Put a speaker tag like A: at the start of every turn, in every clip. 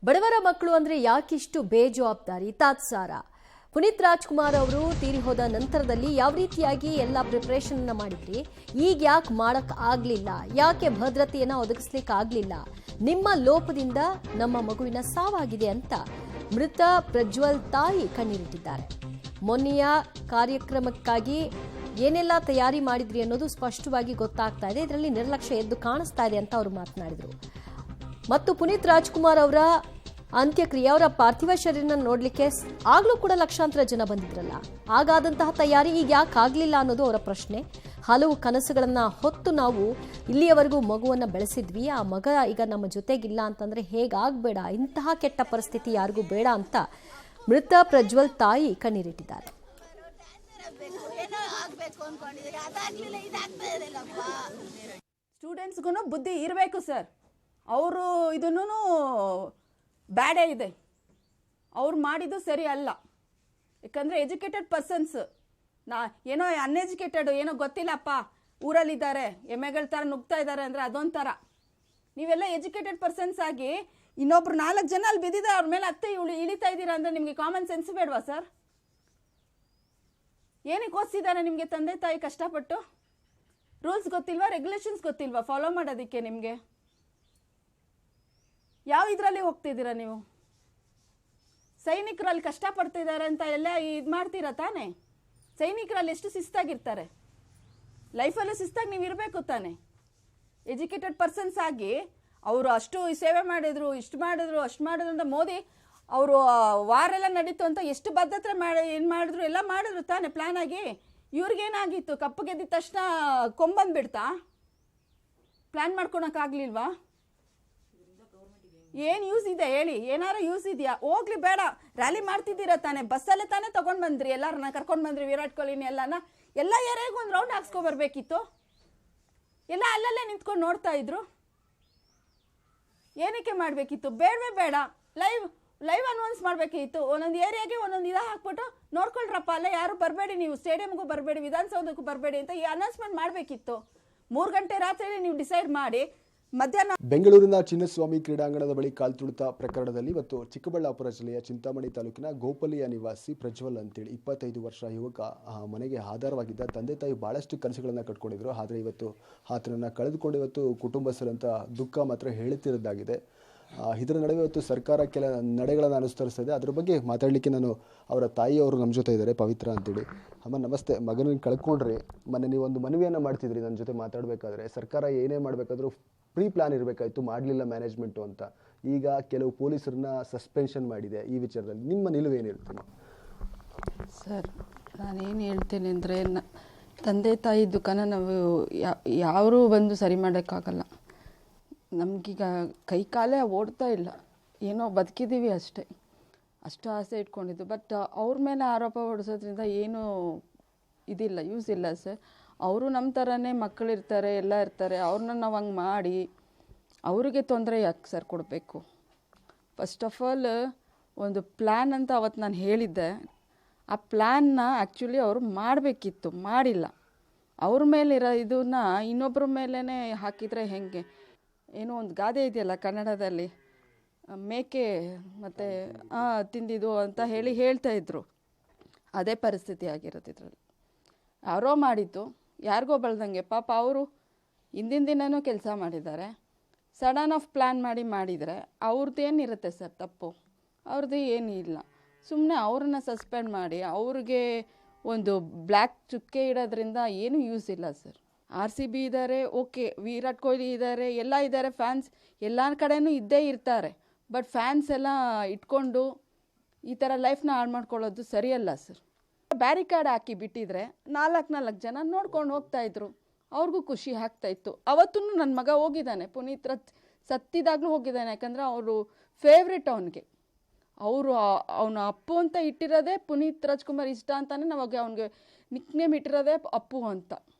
A: ಬಡವರ ಮಕ್ಕಳು ಅಂದ್ರೆ ಯಾಕಿಷ್ಟು ಬೇಜವಾಬ್ದಾರಿ ತಾತ್ಸಾರ? ಪುನೀತ್ ರಾಜ್ಕುಮಾರ್ ಅವರು ತೀರಿ ಹೋದ ನಂತರದಲ್ಲಿ ಯಾವ ರೀತಿಯಾಗಿ ಎಲ್ಲ ಪ್ರಿಪರೇಷನ್ ಮಾಡಿದ್ರಿ, ಈಗ ಯಾಕೆ ಮಾಡಕ್ ಆಗ್ಲಿಲ್ಲ? ಯಾಕೆ ಭದ್ರತೆಯನ್ನ ಒದಗಿಸ್ಲಿಕ್ಕೆ ಆಗ್ಲಿಲ್ಲ? ನಿಮ್ಮ ಲೋಪದಿಂದ ನಮ್ಮ ಮಗುವಿನ ಸಾವಾಗಿದೆ ಅಂತ ಮೃತ ಪ್ರಜ್ವಲ್ ತಾಯಿ ಕಣ್ಣೀರಿಟ್ಟಿದ್ದಾರೆ. ಮೊನ್ನೆಯ ಕಾರ್ಯಕ್ರಮಕ್ಕಾಗಿ ಏನೆಲ್ಲ ತಯಾರಿ ಮಾಡಿದ್ರಿ ಅನ್ನೋದು ಸ್ಪಷ್ಟವಾಗಿ ಗೊತ್ತಾಗ್ತಾ ಇದೆ. ಇದರಲ್ಲಿ ನಿರ್ಲಕ್ಷ್ಯ ಎದ್ದು ಕಾಣಿಸ್ತಾ ಇದೆ ಅಂತ ಅವರು ಮಾತನಾಡಿದರು. ಮತ್ತು ಪುನೀತ್ ರಾಜ್ಕುಮಾರ್ ಅವರ ಅಂತ್ಯಕ್ರಿಯೆ, ಅವರ ಪಾರ್ಥಿವ ಶರೀರನ ನೋಡ್ಲಿಕ್ಕೆ ಆಗ್ಲೂ ಕೂಡ ಲಕ್ಷಾಂತರ ಜನ ಬಂದಿದ್ರಲ್ಲ, ಆಗಾದಂತಹ ತಯಾರಿ ಈಗ ಯಾಕೆ ಆಗ್ಲಿಲ್ಲ ಅನ್ನೋದು ಅವರ ಪ್ರಶ್ನೆ. ಹಲವು ಕನಸುಗಳನ್ನ ಹೊತ್ತು ನಾವು ಇಲ್ಲಿಯವರೆಗೂ ಮಗುವನ್ನ ಬೆಳೆಸಿದ್ವಿ, ಆ ಮಗ ಈಗ ನಮ್ಮ ಜೊತೆಗಿಲ್ಲ ಅಂತಂದ್ರೆ ಹೇಗಾಗಬೇಡ, ಇಂತಹ ಕೆಟ್ಟ ಪರಿಸ್ಥಿತಿ ಯಾರಿಗೂ ಬೇಡ ಅಂತ ಮೃತ ಪ್ರಜ್ವಲ್ ತಾಯಿ ಕಣ್ಣೀರಿಟ್ಟಿದ್ದಾರೆ.
B: ಸ್ಟೂಡೆಂಟ್ಸ್ಗೂ ಬುದ್ಧಿ ಇರಬೇಕು ಸರ್. ಅವರು ಇದನ್ನು ಬ್ಯಾಡೇ ಇದೆ, ಅವ್ರು ಮಾಡಿದ್ದು ಸರಿ ಅಲ್ಲ. ಯಾಕಂದರೆ ಎಜುಕೇಟೆಡ್ ಪರ್ಸನ್ಸ್ ಏನೋ ಅನ್ಎಜುಕೇಟೆಡ್, ಏನೋ ಗೊತ್ತಿಲ್ಲಪ್ಪ ಊರಲ್ಲಿದ್ದಾರೆ, ಎಮ್ಮೆಗಳ ಥರ ನುಗ್ತಾ ಇದ್ದಾರೆ ಅಂದರೆ ಅದೊಂಥರ. ನೀವೆಲ್ಲ ಎಜುಕೇಟೆಡ್ ಪರ್ಸನ್ಸ್ ಆಗಿ ಇನ್ನೊಬ್ರು 4 ಜನ ಅಲ್ಲಿ ಬಿದ್ದಿದ್ದಾರೆ, ಅವ್ರ ಮೇಲೆ ಅತ್ತೆ ಇಳಿತಾ ಇದ್ದೀರಾ ಅಂದರೆ ನಿಮಗೆ ಕಾಮನ್ ಸೆನ್ಸ್ ಬೇಡವಾ ಸರ್? ಏನಕ್ಕೆ ಓದಿಸಿದ್ದಾರೆ ನಿಮಗೆ ತಂದೆ ತಾಯಿ ಕಷ್ಟಪಟ್ಟು? ರೂಲ್ಸ್ ಗೊತ್ತಿಲ್ವಾ, ರೆಗ್ಯುಲೇಷನ್ಸ್ ಗೊತ್ತಿಲ್ವಾ ಫಾಲೋ ಮಾಡೋದಕ್ಕೆ? ನಿಮಗೆ ಯಾವ ಇದರಲ್ಲಿ ಹೋಗ್ತಿದ್ದೀರಾ ನೀವು? ಸೈನಿಕರಲ್ಲಿ ಕಷ್ಟಪಡ್ತಿದ್ದಾರೆ ಅಂತ ಎಲ್ಲ ಇದು ಮಾಡ್ತೀರಾ ತಾನೇ? ಸೈನಿಕರಲ್ಲಿ ಎಷ್ಟು ಶಿಸ್ತಾಗಿರ್ತಾರೆ, ಲೈಫಲ್ಲೂ ಶಿಸ್ತಾಗಿ ನೀವು ಇರಬೇಕು ತಾನೆ. ಎಜುಕೇಟೆಡ್ ಪರ್ಸನ್ಸ್ ಆಗಿ ಅವರು ಅಷ್ಟು ಸೇವೆ ಮಾಡಿದ್ರು, ಇಷ್ಟು ಮಾಡಿದ್ರು, ಅಷ್ಟು ಮಾಡಿದ್ರು ಅಂತ ಮೋದಿ ಅವರು ವಾರೆಲ್ಲ ನಡೀತು ಅಂತ ಎಷ್ಟು ಬದ್ಧತೆ ಏನು ಮಾಡಿದ್ರು, ಎಲ್ಲ ಮಾಡಿದ್ರು ತಾನೆ ಪ್ಲ್ಯಾನ್ ಆಗಿ. ಇವ್ರಿಗೇನಾಗಿತ್ತು, ಕಪ್ಪು ಗೆದ್ದಿದ ತಕ್ಷಣ ಕೊಂಬಂದ್ಬಿಡ್ತಾ? ಪ್ಲ್ಯಾನ್ ಮಾಡ್ಕೊಳಕ್ಕಾಗ್ಲಿಲ್ವಾ? ಏನು ಯೂಸ್ ಇದೆ ಹೇಳಿ? ಏನಾರು ಯೂಸ್ ಇದೆಯಾ? ಹೋಗ್ಲಿ ಬೇಡ, ರ್ಯಾಲಿ ಮಾಡ್ತಿದ್ದೀರಾ ತಾನೆ, ಬಸ್ಸಲ್ಲೇ ತಾನೇ ತೊಗೊಂಡು ಬಂದ್ರಿ, ಎಲ್ಲರನ್ನ ಕರ್ಕೊಂಡು ಬಂದ್ರಿ, ವಿರಾಟ್ ಕೊಹ್ಲಿನ ಎಲ್ಲ ಏರಿಯಾಗೂ ಒಂದು ರೌಂಡ್ ಹಾಕ್ಸ್ಕೊಬರ್ಬೇಕಿತ್ತು. ಎಲ್ಲ ಅಲ್ಲಲ್ಲೇ ನಿಂತ್ಕೊಂಡು ನೋಡ್ತಾ ಇದ್ರು. ಏನಕ್ಕೆ ಮಾಡಬೇಕಿತ್ತು? ಬೇಡವೇ ಬೇಡ, ಲೈವ್ ಅನೌನ್ಸ್ ಮಾಡಬೇಕಿತ್ತು. ಒಂದೊಂದು ಏರಿಯಾಗೆ ಒಂದೊಂದು ಇದು ಹಾಕ್ಬಿಟ್ಟು ನೋಡ್ಕೊಳ್ರಪ್ಪ, ಅಲ್ಲ ಯಾರು ಬರಬೇಡಿ, ನೀವು ಸ್ಟೇಡಿಯಮ್ಗೂ ಬರಬೇಡಿ, ವಿಧಾನಸೌಧಕ್ಕೂ ಬರಬೇಡಿ ಅಂತ ಈ ಅನೌನ್ಸ್ಮೆಂಟ್ ಮಾಡಬೇಕಿತ್ತು. 3 ಗಂಟೆ ರಾತ್ರಿ ನೀವು ಡಿಸೈಡ್ ಮಾಡಿ ಮಧ್ಯಾಹ್ನ.
C: ಬೆಂಗಳೂರಿನ ಚಿನ್ನಸ್ವಾಮಿ ಕ್ರೀಡಾಂಗಣದ ಬಳಿ ಕಾಲ್ತುಳಿತ ಪ್ರಕರಣದಲ್ಲಿ ಇವತ್ತು ಚಿಕ್ಕಬಳ್ಳಾಪುರ ಜಿಲ್ಲೆಯ ಚಿಂತಾಮಣಿ ತಾಲೂಕಿನ ಗೋಪಲ್ಲಿಯ ನಿವಾಸಿ ಪ್ರಜ್ವಲ್ ಅಂತೇಳಿ 25 ವರ್ಷ ಯುವಕ ಮನೆಗೆ ಆಧಾರವಾಗಿದ್ದ. ತಂದೆ ತಾಯಿ ಬಹಳಷ್ಟು ಕನಸುಗಳನ್ನು ಕಟ್ಕೊಂಡಿದ್ರು, ಆದರೆ ಇವತ್ತು ಆತನನ್ನು ಕಳೆದುಕೊಂಡು ಇವತ್ತು ಕುಟುಂಬಸ್ಥರಂತ ದುಃಖ ಮಾತ್ರ ಹೇಳುತ್ತಿರೋದಾಗಿದೆ. ಇದರ ನಡುವೆ ಇವತ್ತು ಸರ್ಕಾರ ಕೆಲ ನಡೆಗಳನ್ನು ಅನುಸರಿಸ್ತಾ ಇದೆ. ಅದ್ರ ಬಗ್ಗೆ ಮಾತಾಡಲಿಕ್ಕೆ ನಾನು ಅವರ ತಾಯಿಯವರು ನಮ್ಮ ಜೊತೆ ಇದ್ದಾರೆ, ಪವಿತ್ರ ಅಂತೇಳಿ. ಅಮ್ಮ ನಮಸ್ತೆ. ಮಗನನ್ನು ಕಳ್ಕೊಂಡ್ರಿ, ಮೊನ್ನೆ ನೀವೊಂದು ಮನವಿಯನ್ನು ಮಾಡ್ತಿದ್ರಿ ನನ್ನ ಜೊತೆ ಮಾತಾಡಬೇಕಾದ್ರೆ. ಸರ್ಕಾರ ಏನೇ ಮಾಡಬೇಕಾದ್ರೂ ಪ್ರೀ ಪ್ಲಾನ್ ಇರಬೇಕಾಯಿತು, ಮಾಡಲಿಲ್ಲ ಮ್ಯಾನೇಜ್ಮೆಂಟು ಅಂತ. ಈಗ ಕೆಲವು ಪೊಲೀಸರನ್ನ ಸಸ್ಪೆನ್ಷನ್ ಮಾಡಿದೆ. ಈ ವಿಚಾರದಲ್ಲಿ ನಿಮ್ಮ ನಿಲುವೇನಿರ್ತೀನಿ?
D: ಸರ್, ನಾನೇನು ಹೇಳ್ತೇನೆ ಅಂದರೆ, ತಂದೆ ತಾಯಿ ದುಃಖನ ನಾವು ಯಾರೂ ಬಂದು ಸರಿ ಮಾಡೋಕ್ಕಾಗಲ್ಲ. ನಮಗೀಗ ಕೈ ಕಾಲೇ ಓಡ್ತಾ ಇಲ್ಲ, ಏನೋ ಬದುಕಿದ್ದೀವಿ ಅಷ್ಟೇ, ಅಷ್ಟು ಆಸೆ ಇಟ್ಕೊಂಡಿದ್ದು. ಬಟ್ ಅವ್ರ ಮೇಲೆ ಆರೋಪ ಹೊಡಿಸೋದ್ರಿಂದ ಏನೂ ಇದಿಲ್ಲ, ಯೂಸ್ ಇಲ್ಲ ಸರ್. ಅವರು ನಮ್ಮ ಥರನೇ ಮಕ್ಕಳಿರ್ತಾರೆ, ಎಲ್ಲ ಇರ್ತಾರೆ. ಅವ್ರನ್ನ ನಾವು ಹಂಗೆ ಮಾಡಿ ಅವರಿಗೆ ತೊಂದರೆ ಯಾಕೆ ಸರ್ ಕೊಡಬೇಕು? ಫಸ್ಟ್ ಆಫ್ ಆಲ್ ಒಂದು ಪ್ಲ್ಯಾನ್ ಅಂತ ಅವತ್ತು ನಾನು ಹೇಳಿದ್ದೆ. ಆ ಪ್ಲ್ಯಾನ್ನ ಆ್ಯಕ್ಚುಲಿ ಅವರು ಮಾಡಬೇಕಿತ್ತು, ಮಾಡಿಲ್ಲ. ಅವ್ರ ಮೇಲಿರೋ ಇದನ್ನ ಇನ್ನೊಬ್ಬರ ಮೇಲೇ ಹಾಕಿದರೆ ಹೇಗೆ? ಏನೋ ಒಂದು ಗಾದೆ ಇದೆಯಲ್ಲ ಕನ್ನಡದಲ್ಲಿ, ಮೇಕೆ ಮತ್ತು ತಿಂದಿದ್ದು ಅಂತ ಹೇಳ್ತಾ ಇದ್ರು. ಅದೇ ಪರಿಸ್ಥಿತಿ ಆಗಿರೋದು ಇದರಲ್ಲಿ. ಯಾರೋ ಮಾಡಿದ್ದು ಯಾರಿಗೋ ಬೆಳ್ದಂಗೆ. ಪಾಪ ಅವರು ಹಿಂದಿನ ದಿನವೂ ಕೆಲಸ ಮಾಡಿದ್ದಾರೆ. ಸಡನ್ ಆಫ್ ಪ್ಲ್ಯಾನ್ ಮಾಡಿದರೆ ಅವ್ರದ್ದು ಏನಿರುತ್ತೆ ಸರ್ ತಪ್ಪು? ಅವ್ರದ್ದು ಏನೂ ಇಲ್ಲ. ಸುಮ್ಮನೆ ಅವ್ರನ್ನ ಸಸ್ಪೆಂಡ್ ಮಾಡಿ ಅವ್ರಿಗೆ ಒಂದು ಬ್ಲ್ಯಾಕ್ ಚುಕ್ಕೆ ಇಡೋದ್ರಿಂದ ಏನೂ ಯೂಸ್ ಇಲ್ಲ ಸರ್. RCB ಇದ್ದಾರೆ, ಓಕೆ, ವಿರಾಟ್ ಕೊಹ್ಲಿ ಇದ್ದಾರೆ, ಎಲ್ಲ ಇದ್ದಾರೆ, ಫ್ಯಾನ್ಸ್ ಎಲ್ಲ ಕಡೆನೂ ಇದ್ದೇ ಇರ್ತಾರೆ. ಬಟ್ ಫ್ಯಾನ್ಸ್ ಎಲ್ಲ ಇಟ್ಕೊಂಡು ಈ ಥರ ಲೈಫ್ನ ಹಾಳು ಮಾಡ್ಕೊಳ್ಳೋದು ಸರಿಯಲ್ಲ ಸರ್. ಬ್ಯಾರಿಕಾರ್ಡ್ ಹಾಕಿ ಬಿಟ್ಟಿದ್ರೆ 4 ಜನ ನೋಡ್ಕೊಂಡು ಹೋಗ್ತಾಯಿದ್ರು, ಅವ್ರಿಗೂ ಖುಷಿ ಆಗ್ತಾಯಿತ್ತು. ಅವತ್ತೂ ನನ್ನ ಮಗ ಹೋಗಿದ್ದಾನೆ, ಪುನೀತ್ ಸತ್ತಿದಾಗಲೂ ಹೋಗಿದ್ದಾನೆ. ಯಾಕಂದರೆ ಅವರು ಫೇವ್ರೆಟ್ ಅವನಿಗೆ. ಅವನ ಅಪ್ಪು ಅಂತ ಇಟ್ಟಿರೋದೇ ಪುನೀತ್ ರಾಜ್ಕುಮಾರ್ ಇಷ್ಟ ಅಂತಾನೆ ನಾವಾಗ ಅವನಿಗೆ ನಿಕ್ ನೇಮ್ ಇಟ್ಟಿರೋದೇ ಅಪ್ಪು ಅಂತ.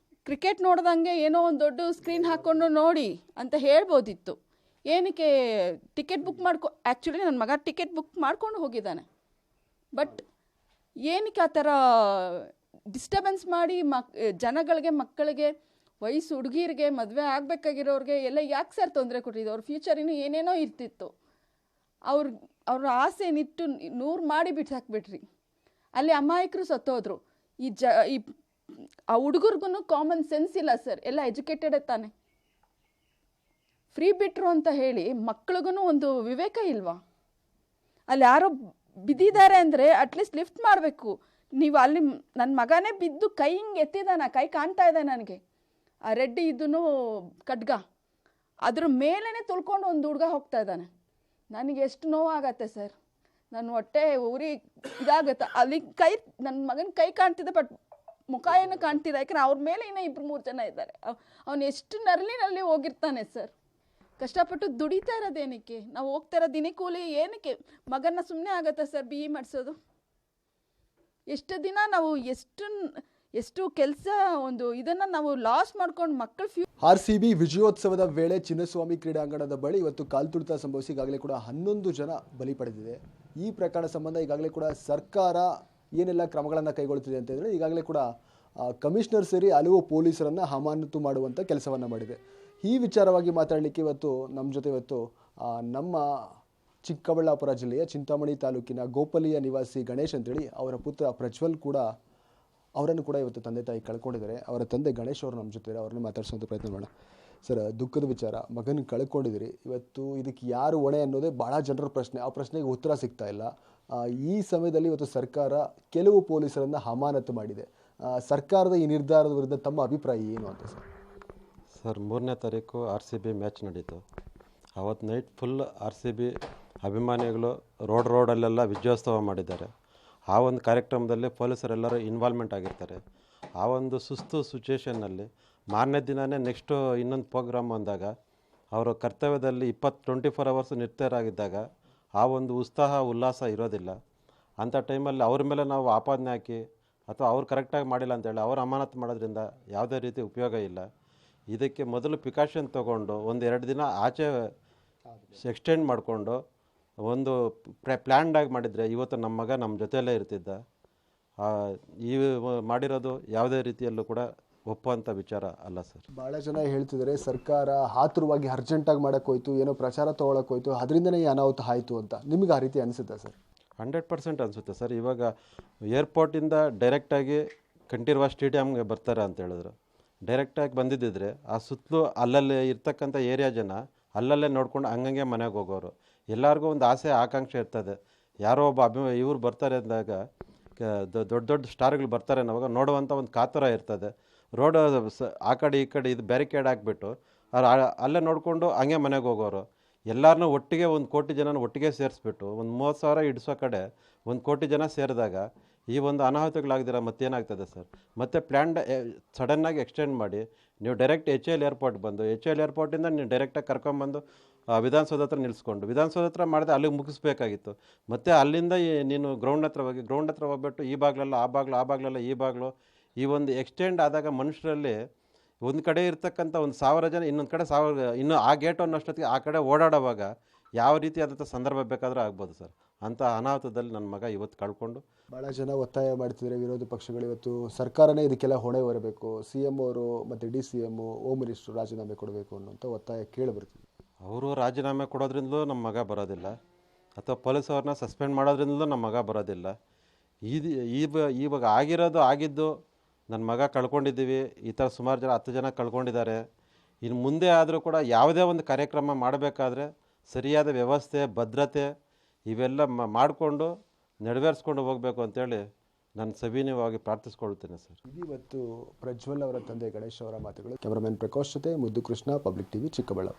D: ಕ್ರಿಕೆಟ್ ನೋಡ್ದಂಗೆ ಏನೋ ಒಂದು ದೊಡ್ಡ ಸ್ಕ್ರೀನ್ ಹಾಕ್ಕೊಂಡು ನೋಡಿ ಅಂತ ಹೇಳ್ಬೋದಿತ್ತು. ಏನಕ್ಕೆ ಟಿಕೆಟ್ ಬುಕ್ ಆ್ಯಕ್ಚುಲಿ ನನ್ನ ಮಗ ಟಿಕೆಟ್ ಬುಕ್ ಮಾಡ್ಕೊಂಡು ಹೋಗಿದ್ದಾನೆ. ಬಟ್ ಏನಕ್ಕೆ ಆ ಥರ ಡಿಸ್ಟರ್ಬೆನ್ಸ್ ಮಾಡಿ ಜನಗಳಿಗೆ, ಮಕ್ಕಳಿಗೆ, ವಯಸ್ಸು ಹುಡುಗಿರಿಗೆ, ಮದುವೆ ಆಗಬೇಕಾಗಿರೋರಿಗೆ ಎಲ್ಲ ಯಾಕೆ ಸರ್ ತೊಂದರೆ ಕೊಟ್ಟಿದ್ದು? ಅವ್ರ ಫ್ಯೂಚರ್ ಇನ್ನೂ ಏನೇನೋ ಇರ್ತಿತ್ತು. ಅವ್ರ ಆಸೆನಿಟ್ಟು 100 ಮಾಡಿ ಬಿಟ್ಟು ಹಾಕ್ಬಿಟ್ರಿ. ಅಲ್ಲಿ ಅಮಾಯಕರು ಸತ್ತೋದ್ರು. ಈ ಆ ಹುಡುಗರಿಗೂ ಕಾಮನ್ ಸೆನ್ಸ್ ಇಲ್ಲ ಸರ್, ಎಲ್ಲ ಎಜುಕೇಟೆಡೇ ತಾನೆ. ಫ್ರೀ ಬಿಟ್ರು ಅಂತ ಹೇಳಿ ಮಕ್ಳಿಗೂ ಒಂದು ವಿವೇಕ ಇಲ್ವಾ? ಅಲ್ಲಿ ಯಾರೋ ಬಿದ್ದಿದ್ದಾರೆ ಅಂದರೆ ಅಟ್ಲೀಸ್ಟ್ ಲಿಫ್ಟ್ ಮಾಡಬೇಕು. ನೀವು ಅಲ್ಲಿ ನನ್ನ ಮಗನೇ ಬಿದ್ದು ಕೈ ಹಿಂಗೆ ಎತ್ತಿದಾನ, ಕೈ ಕಾಣ್ತಾ ಇದೆ ನನಗೆ, ಆ ರೆಡ್ಡಿ ಇದೂ ಖಡ್ಗ ಅದ್ರ ಮೇಲೇ ತುಳ್ಕೊಂಡು ಒಂದು ಹುಡುಗ ಹೋಗ್ತಾ ಇದ್ದಾನೆ. ನನಗೆ ಎಷ್ಟು ನೋವಾಗತ್ತೆ ಸರ್, ನನ್ನ ಹೊಟ್ಟೆ ಉರಿ ಇದಾಗತ್ತೆ. ಅಲ್ಲಿ ಕೈ ನನ್ನ ಮಗನ ಕೈ ಕಾಣ್ತಿದೆ, ಬಟ್ ಮುಖ ಏನು ಕಾಣ್ತಿದೆ, ಯಾಕಂದ್ರೆ ಅವ್ರ ಮೇಲೆ ಇನ್ನೂ 2-3 ಜನ ಇದ್ದಾರೆ. ಅವನು ಎಷ್ಟು ನರಳಿನಲ್ಲಿ ಹೋಗಿರ್ತಾನೆ ಸರ್. ಕಷ್ಟಪಟ್ಟು ದುಡಿತಾ ಇರೋದೇನಕ್ಕೆ? ನಾವು ಹೋಗ್ತಾ ಇರೋ ದಿನ ಕೂಲಿ ಏನಕ್ಕೆ? ಮಗನ ಸುಮ್ಮನೆ ಆಗತ್ತೆ ಸರ್ BE ಮಾಡಿಸೋದು? ಎಷ್ಟು ದಿನ ನಾವು ಎಷ್ಟು ಕೆಲಸ ಒಂದು ಇದನ್ನು ನಾವು ಲಾಸ್ ಮಾಡ್ಕೊಂಡು ಮಕ್ಕಳು
C: RCB ವಿಜಯೋತ್ಸವದ ವೇಳೆ ಚಿನ್ನಸ್ವಾಮಿ ಕ್ರೀಡಾಂಗಣದ ಬಳಿ ಇವತ್ತು ಕಾಲ್ತುಳಿತ ಸಂಭವಿಸಿ ಈಗಾಗಲೇ ಕೂಡ 11 ಜನ ಬಲಿ ಪಡೆದಿದೆ. ಈ ಪ್ರಕರಣ ಸಂಬಂಧ ಈಗಾಗಲೇ ಕೂಡ ಸರ್ಕಾರ ಏನೆಲ್ಲ ಕ್ರಮಗಳನ್ನು ಕೈಗೊಳ್ಳುತ್ತಿದೆ ಅಂತ ಹೇಳಿದ್ರೆ, ಈಗಾಗಲೇ ಕೂಡ ಕಮಿಷನರ್ ಸೇರಿ ಹಲವು ಪೊಲೀಸರನ್ನು ಅಮಾನತು ಮಾಡುವಂಥ ಕೆಲಸವನ್ನು ಮಾಡಿದೆ. ಈ ವಿಚಾರವಾಗಿ ಮಾತಾಡಲಿಕ್ಕೆ ನಮ್ಮ ಜೊತೆ ನಮ್ಮ ಚಿಕ್ಕಬಳ್ಳಾಪುರ ಜಿಲ್ಲೆಯ ಚಿಂತಾಮಣಿ ತಾಲೂಕಿನ ಗೋಪಲಿಯ ನಿವಾಸಿ ಗಣೇಶ್ ಅಂತೇಳಿ ಅವರ ಪುತ್ರ ಪ್ರಜ್ವಲ್ ಕೂಡ ಅವರನ್ನು ಕೂಡ ಇವತ್ತು ತಂದೆ ತಾಯಿ ಕಳ್ಕೊಂಡಿದ್ದಾರೆ. ಅವರ ತಂದೆ ಗಣೇಶ್ ಅವರು ನಮ್ಮ ಜೊತೆ ಅವ್ರನ್ನ ಮಾತಾಡಿಸುವಂಥ ಪ್ರಯತ್ನ ಮಾಡೋಣ. ಸರ್, ದುಃಖದ ವಿಚಾರ, ಮಗನ ಕಳ್ಕೊಂಡಿದ್ದೀರಿ. ಇವತ್ತು ಇದಕ್ಕೆ ಯಾರು ಹೊಣೆ ಅನ್ನೋದೇ ಭಾಳ ಜನರ ಪ್ರಶ್ನೆ. ಆ ಪ್ರಶ್ನೆಗೆ ಉತ್ತರ ಸಿಗ್ತಾ ಇಲ್ಲ. ಈ ಸಮಯದಲ್ಲಿ ಇವತ್ತು ಸರ್ಕಾರ ಕೆಲವು ಪೊಲೀಸರನ್ನು ಅಮಾನತು ಮಾಡಿದೆ. ಸರ್ಕಾರದ ಈ ನಿರ್ಧಾರದ ವಿರುದ್ಧ ತಮ್ಮ ಅಭಿಪ್ರಾಯ ಏನು ಅಂತ ಸರ್?
E: ಸರ್, 3ನೇ ತಾರೀಕು RCB ಮ್ಯಾಚ್ ನಡೀತು. ಅವತ್ತು ನೈಟ್ ಫುಲ್ RCB ಅಭಿಮಾನಿಗಳು ರೋಡಲ್ಲೆಲ್ಲ ವಿಜಯೋತ್ಸವ ಮಾಡಿದ್ದಾರೆ. ಆ ಒಂದು ಕಾರ್ಯಕ್ರಮದಲ್ಲಿ ಪೊಲೀಸರೆಲ್ಲರೂ ಇನ್ವಾಲ್ವ್ಮೆಂಟ್ ಆಗಿರ್ತಾರೆ. ಆ ಒಂದು ಸುಸ್ತು ಸಿಚುವೇಷನ್ನಲ್ಲಿ ಮಾರನೇ ದಿನವೇ ನೆಕ್ಸ್ಟು ಇನ್ನೊಂದು ಪ್ರೋಗ್ರಾಮ್ ಬಂದಾಗ ಅವರು ಕರ್ತವ್ಯದಲ್ಲಿ 24 ಅವರ್ಸ್ ನಿರತರಾಗಿದ್ದಾಗ ಆ ಒಂದು ಉತ್ಸಾಹ ಉಲ್ಲಾಸ ಇರೋದಿಲ್ಲ. ಅಂಥ ಟೈಮಲ್ಲಿ ಅವ್ರ ಮೇಲೆ ನಾವು ಆಪಾದನೆ ಹಾಕಿ ಅಥವಾ ಅವ್ರು ಕರೆಕ್ಟಾಗಿ ಮಾಡಿಲ್ಲ ಅಂತೇಳಿ ಅವ್ರು ಅಮಾನತು ಮಾಡೋದ್ರಿಂದ ಯಾವುದೇ ರೀತಿ ಉಪಯೋಗ ಇಲ್ಲ. ಇದಕ್ಕೆ ಮೊದಲು ಪ್ರಿಕಾಷನ್ ತೊಗೊಂಡು 1-2 ದಿನ ಆಚೆ ಎಕ್ಸ್ಟೆಂಡ್ ಮಾಡಿಕೊಂಡು ಒಂದು ಪ್ಲ್ಯಾಂಡಾಗಿ ಮಾಡಿದರೆ ಇವತ್ತು ನಮ್ಮ ಮಗ ನಮ್ಮ ಜೊತೆಯಲ್ಲೇ ಇರ್ತಿದ್ದ. ಈ ಮಾಡಿರೋದು ಯಾವುದೇ ರೀತಿಯಲ್ಲೂ ಕೂಡ ಒಪ್ಪುವಂಥ ವಿಚಾರ ಅಲ್ಲ ಸರ್.
C: ಭಾಳ ಜನ ಹೇಳ್ತಿದ್ದಾರೆ ಸರ್ಕಾರ ಆತುರವಾಗಿ ಅರ್ಜೆಂಟಾಗಿ ಮಾಡೋಕ್ಕೆ ಹೋಯ್ತು, ಏನೋ ಪ್ರಚಾರ ತೊಗೊಳಕ್ಕೆ ಹೋಯ್ತು, ಅದರಿಂದನೇ ಈ ಅನಾಹುತ ಆಯಿತು ಅಂತ. ನಿಮಗೆ ಆ ರೀತಿ ಅನಿಸುತ್ತಾ ಸರ್?
E: 100% ಅನಿಸುತ್ತೆ ಸರ್. ಇವಾಗ ಏರ್ಪೋರ್ಟಿಂದ ಡೈರೆಕ್ಟಾಗಿ ಕಂಠೀರವ ಸ್ಟೇಡಿಯಮ್ಗೆ ಬರ್ತಾರೆ ಅಂತ ಹೇಳಿದ್ರು. ಡೈರೆಕ್ಟಾಗಿ ಬಂದಿದ್ದಿದ್ರೆ ಆ ಸುತ್ತಲೂ ಅಲ್ಲಲ್ಲೇ ಇರ್ತಕ್ಕಂಥ ಏರಿಯಾ ಜನ ಅಲ್ಲಲ್ಲೇ ನೋಡ್ಕೊಂಡು ಹಂಗಂಗೆ ಮನೆಗೆ ಹೋಗೋರು. ಎಲ್ಲರಿಗೂ ಒಂದು ಆಸೆ ಆಕಾಂಕ್ಷೆ ಇರ್ತದೆ. ಯಾರೋ ಒಬ್ಬ ಇವ್ರು ಬರ್ತಾರೆ ಅಂದಾಗ, ದೊಡ್ಡ ಸ್ಟಾರ್ಗಳು ಬರ್ತಾರೆ ಅನ್ನೋವಾಗ ನೋಡುವಂಥ ಒಂದು ಕಾತುರ ಇರ್ತದೆ. ರೋಡ್ ಆ ಕಡೆ ಈ ಕಡೆ ಇದು ಬ್ಯಾರಿಕೇಡ್ ಹಾಕ್ಬಿಟ್ಟು ಅಲ್ಲೇ ನೋಡಿಕೊಂಡು ಹಂಗೆ ಮನೆಗೆ ಹೋಗೋರು. ಎಲ್ಲರನ್ನೂ ಒಟ್ಟಿಗೆ 1 ಕೋಟಿ ಜನನ ಒಟ್ಟಿಗೆ ಸೇರಿಸ್ಬಿಟ್ಟು ಒಂದು 30,000 ಇಡಿಸೋ ಕಡೆ 1 ಕೋಟಿ ಜನ ಸೇರಿದಾಗ ಈ ಒಂದು ಅನಾಹುತಗಳಾಗ್ದಿರ ಮತ್ತೇನಾಗ್ತದೆ ಸರ್? ಮತ್ತು ಪ್ಲ್ಯಾಂಡ್ ಸಡನ್ನಾಗಿ ಎಕ್ಸ್ಟೆಂಡ್ ಮಾಡಿ ನೀವು ಡೈರೆಕ್ಟ್ HAL ಏರ್ಪೋರ್ಟ್ ಬಂದು HAL ಏರ್ಪೋರ್ಟಿಂದ ನೀವು ಡೈರೆಕ್ಟಾಗಿ ಕರ್ಕೊಂಬಂದು ವಿಧಾನಸೌಧ ಹತ್ರ ನಿಲ್ಲಿಸ್ಕೊಂಡು ವಿಧಾನಸೌಧ ಹತ್ರ ಮಾಡಿದೆ ಅಲ್ಲಿಗೆ ಮುಗಿಸ್ಬೇಕಾಗಿತ್ತು. ಮತ್ತು ಅಲ್ಲಿಂದ ನೀನು ಗ್ರೌಂಡ್ ಹತ್ರ ಹೋಗ್ಬಿಟ್ಟು ಈ ಬಾಗ್ಲಲ್ಲ ಆ ಬಾಗ್ಲಲ್ಲ ಈ ಬಾಗ್ಲು, ಈ ಒಂದು ಎಕ್ಸ್ಟೆಂಡ್ ಆದಾಗ ಮನುಷ್ಯರಲ್ಲಿ ಒಂದು ಕಡೆ ಇರ್ತಕ್ಕಂಥ 1,000 ಜನ ಇನ್ನೊಂದು ಕಡೆ 1000 ಇನ್ನೂ ಆ ಗೇಟ್ ಅನ್ನೋಷ್ಟೊತ್ತಿಗೆ ಆ ಕಡೆ ಓಡಾಡುವಾಗ ಯಾವ ರೀತಿಯಾದಂಥ ಸಂದರ್ಭ ಬೇಕಾದರೂ ಆಗ್ಬೋದು ಸರ್. ಅಂಥ ಅನಾಹುತದಲ್ಲಿ ನನ್ನ ಮಗ ಇವತ್ತು ಕಳ್ಕೊಂಡು
C: ಭಾಳ ಜನ ಒತ್ತಾಯ ಮಾಡ್ತಿದ್ದಾರೆ, ವಿರೋಧ ಪಕ್ಷಗಳು ಇವತ್ತು ಸರ್ಕಾರನೇ ಇದಕ್ಕೆಲ್ಲ ಹೊಣೆ ಹೊರಬೇಕು, CM ಅವರು ಮತ್ತು DCM ಹೋಮ್ ಮಿನಿಸ್ಟ್ರು ರಾಜೀನಾಮೆ ಕೊಡಬೇಕು ಅನ್ನೋಂಥ ಒತ್ತಾಯ ಕೇಳಿಬರ್ತೀವಿ.
E: ಅವರು ರಾಜೀನಾಮೆ ಕೊಡೋದ್ರಿಂದಲೂ ನಮ್ಮ ಮಗ ಬರೋದಿಲ್ಲ, ಅಥವಾ ಪೊಲೀಸವ್ರನ್ನ ಸಸ್ಪೆಂಡ್ ಮಾಡೋದ್ರಿಂದಲೂ ನಮ್ಮ ಮಗ ಬರೋದಿಲ್ಲ. ಇವಾಗ ಆಗಿದ್ದು ನನ್ನ ಮಗ ಕಳ್ಕೊಂಡಿದ್ದೀವಿ. ಈ ಥರ ಸುಮಾರು ಜನ 10 ಜನ ಕಳ್ಕೊಂಡಿದ್ದಾರೆ. ಇನ್ನು ಮುಂದೆ ಆದರೂ ಕೂಡ ಯಾವುದೇ ಒಂದು ಕಾರ್ಯಕ್ರಮ ಮಾಡಬೇಕಾದ್ರೆ ಸರಿಯಾದ ವ್ಯವಸ್ಥೆ, ಭದ್ರತೆ ಇವೆಲ್ಲ ಮಾಡಿಕೊಂಡು ನೆರವೇರಿಸ್ಕೊಂಡು ಹೋಗಬೇಕು ಅಂತೇಳಿ ನಾನು ಸವಿನಯವಾಗಿ ಪ್ರಾರ್ಥಿಸ್ಕೊಳ್ತೇನೆ ಸರ್.
C: ಇವತ್ತು ಪ್ರಜ್ವಲ್ ಅವರ ತಂದೆ ಗಣೇಶ್ ಅವರ ಮಾತುಗಳು. ಕ್ಯಾಮರಾಮನ್ ಪ್ರಕಾಶ್ ಜೊತೆ ಮುದ್ದು ಕೃಷ್ಣ, ಪಬ್ಲಿಕ್ TV, ಚಿಕ್ಕಬಳ್ಳಾಪುರ.